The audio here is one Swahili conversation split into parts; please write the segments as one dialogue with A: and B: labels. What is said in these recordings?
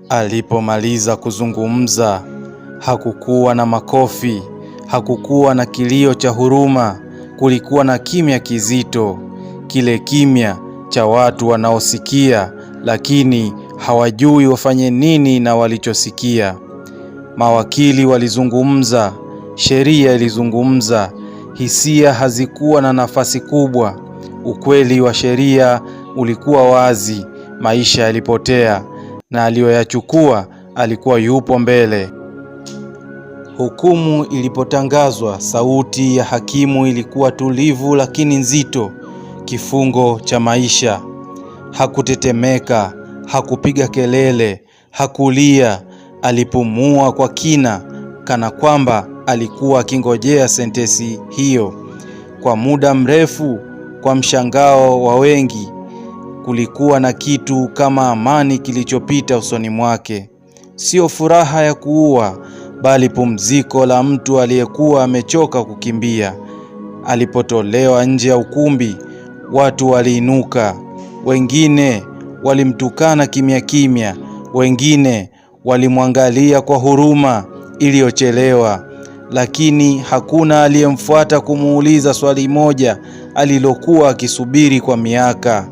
A: Alipomaliza kuzungumza, hakukuwa na makofi, hakukuwa na kilio cha huruma. Kulikuwa na kimya kizito, kile kimya cha watu wanaosikia lakini hawajui wafanye nini na walichosikia. Mawakili walizungumza, sheria ilizungumza, hisia hazikuwa na nafasi kubwa. Ukweli wa sheria ulikuwa wazi, maisha yalipotea na aliyoyachukua alikuwa yupo mbele. Hukumu ilipotangazwa, sauti ya hakimu ilikuwa tulivu lakini nzito. Kifungo cha maisha. Hakutetemeka, hakupiga kelele, hakulia. Alipumua kwa kina, kana kwamba alikuwa akingojea sentensi hiyo kwa muda mrefu. Kwa mshangao wa wengi, kulikuwa na kitu kama amani kilichopita usoni mwake. Sio furaha ya kuua, bali pumziko la mtu aliyekuwa amechoka kukimbia. Alipotolewa nje ya ukumbi, watu waliinuka. Wengine walimtukana kimya kimya, wengine walimwangalia kwa huruma iliyochelewa. Lakini hakuna aliyemfuata kumuuliza swali moja alilokuwa akisubiri kwa miaka: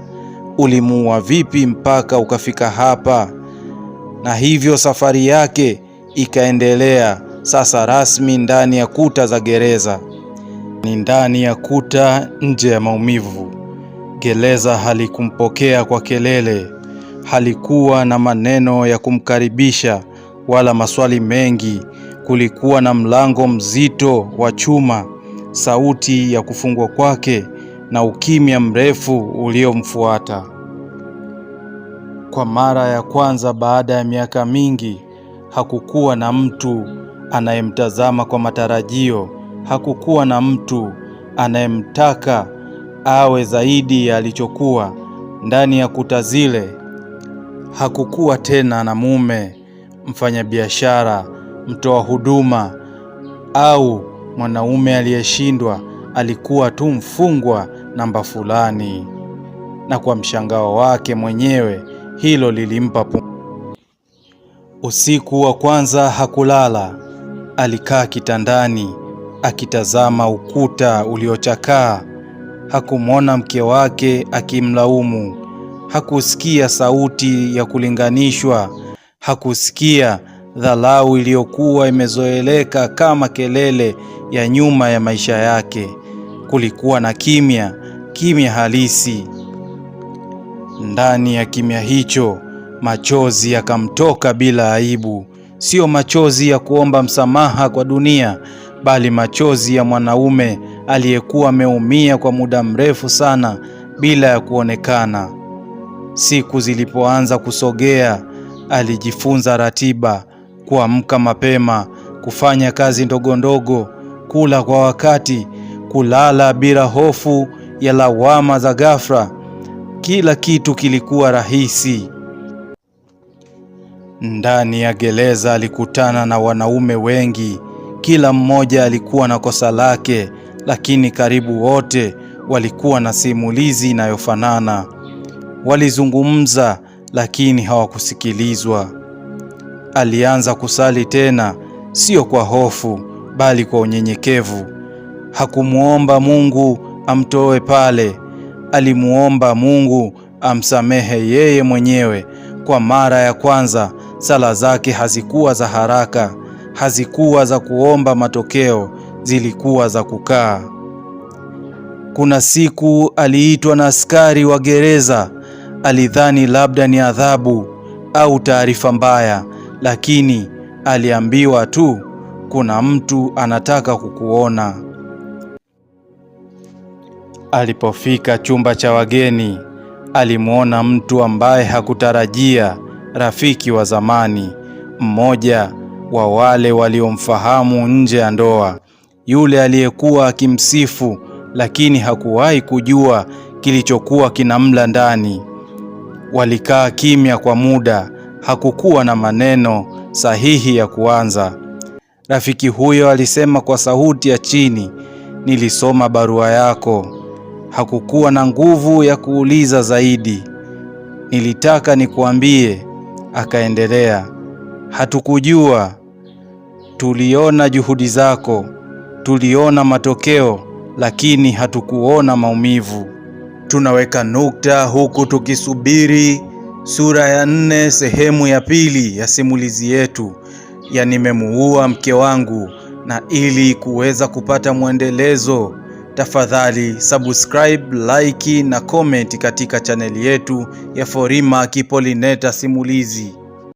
A: ulimuua vipi mpaka ukafika hapa? Na hivyo safari yake ikaendelea, sasa rasmi ndani ya kuta za gereza. Ni ndani ya kuta, nje ya maumivu. Gereza halikumpokea kwa kelele, halikuwa na maneno ya kumkaribisha wala maswali mengi. Kulikuwa na mlango mzito wa chuma, sauti ya kufungwa kwake na ukimya mrefu uliomfuata. Kwa mara ya kwanza baada ya miaka mingi, hakukuwa na mtu anayemtazama kwa matarajio. Hakukuwa na mtu anayemtaka awe zaidi ya alichokuwa. Ndani ya kuta zile hakukuwa tena na mume, mfanyabiashara, mtoa huduma au mwanaume aliyeshindwa. Alikuwa tu mfungwa namba fulani. Na kwa mshangao wake mwenyewe, hilo lilimpa Usiku wa kwanza hakulala. Alikaa kitandani akitazama ukuta uliochakaa. Hakumwona mke wake akimlaumu. Hakusikia sauti ya kulinganishwa. Hakusikia dharau iliyokuwa imezoeleka kama kelele ya nyuma ya maisha yake. Kulikuwa na kimya, kimya halisi. Ndani ya kimya hicho, machozi yakamtoka bila aibu. Sio machozi ya kuomba msamaha kwa dunia, bali machozi ya mwanaume aliyekuwa ameumia kwa muda mrefu sana bila ya kuonekana. Siku zilipoanza kusogea, alijifunza ratiba: kuamka mapema, kufanya kazi ndogo ndogo, kula kwa wakati, kulala bila hofu ya lawama za ghafla. Kila kitu kilikuwa rahisi. Ndani ya gereza alikutana na wanaume wengi. Kila mmoja alikuwa na kosa lake, lakini karibu wote walikuwa na simulizi inayofanana. Walizungumza, lakini hawakusikilizwa. Alianza kusali tena, sio kwa hofu, bali kwa unyenyekevu. Hakumuomba Mungu amtoe pale. Alimuomba Mungu amsamehe yeye mwenyewe. Kwa mara ya kwanza, sala zake hazikuwa za haraka, hazikuwa za kuomba matokeo, zilikuwa za kukaa. Kuna siku aliitwa na askari wa gereza. Alidhani labda ni adhabu au taarifa mbaya, lakini aliambiwa tu, kuna mtu anataka kukuona. Alipofika chumba cha wageni, alimuona mtu ambaye hakutarajia. Rafiki wa zamani, mmoja wa wale waliomfahamu nje ya ndoa, yule aliyekuwa akimsifu lakini hakuwahi kujua kilichokuwa kinamla ndani. Walikaa kimya kwa muda. Hakukuwa na maneno sahihi ya kuanza. Rafiki huyo alisema kwa sauti ya chini, nilisoma barua yako. Hakukuwa na nguvu ya kuuliza zaidi. Nilitaka nikuambie, Akaendelea, hatukujua, tuliona juhudi zako, tuliona matokeo, lakini hatukuona maumivu. Tunaweka nukta huku tukisubiri sura ya 4 sehemu ya pili ya simulizi yetu ya Nimemuua Mke Wangu. Na ili kuweza kupata mwendelezo, tafadhali subscribe, like na comment katika chaneli yetu ya Forima Kipolineta Simulizi.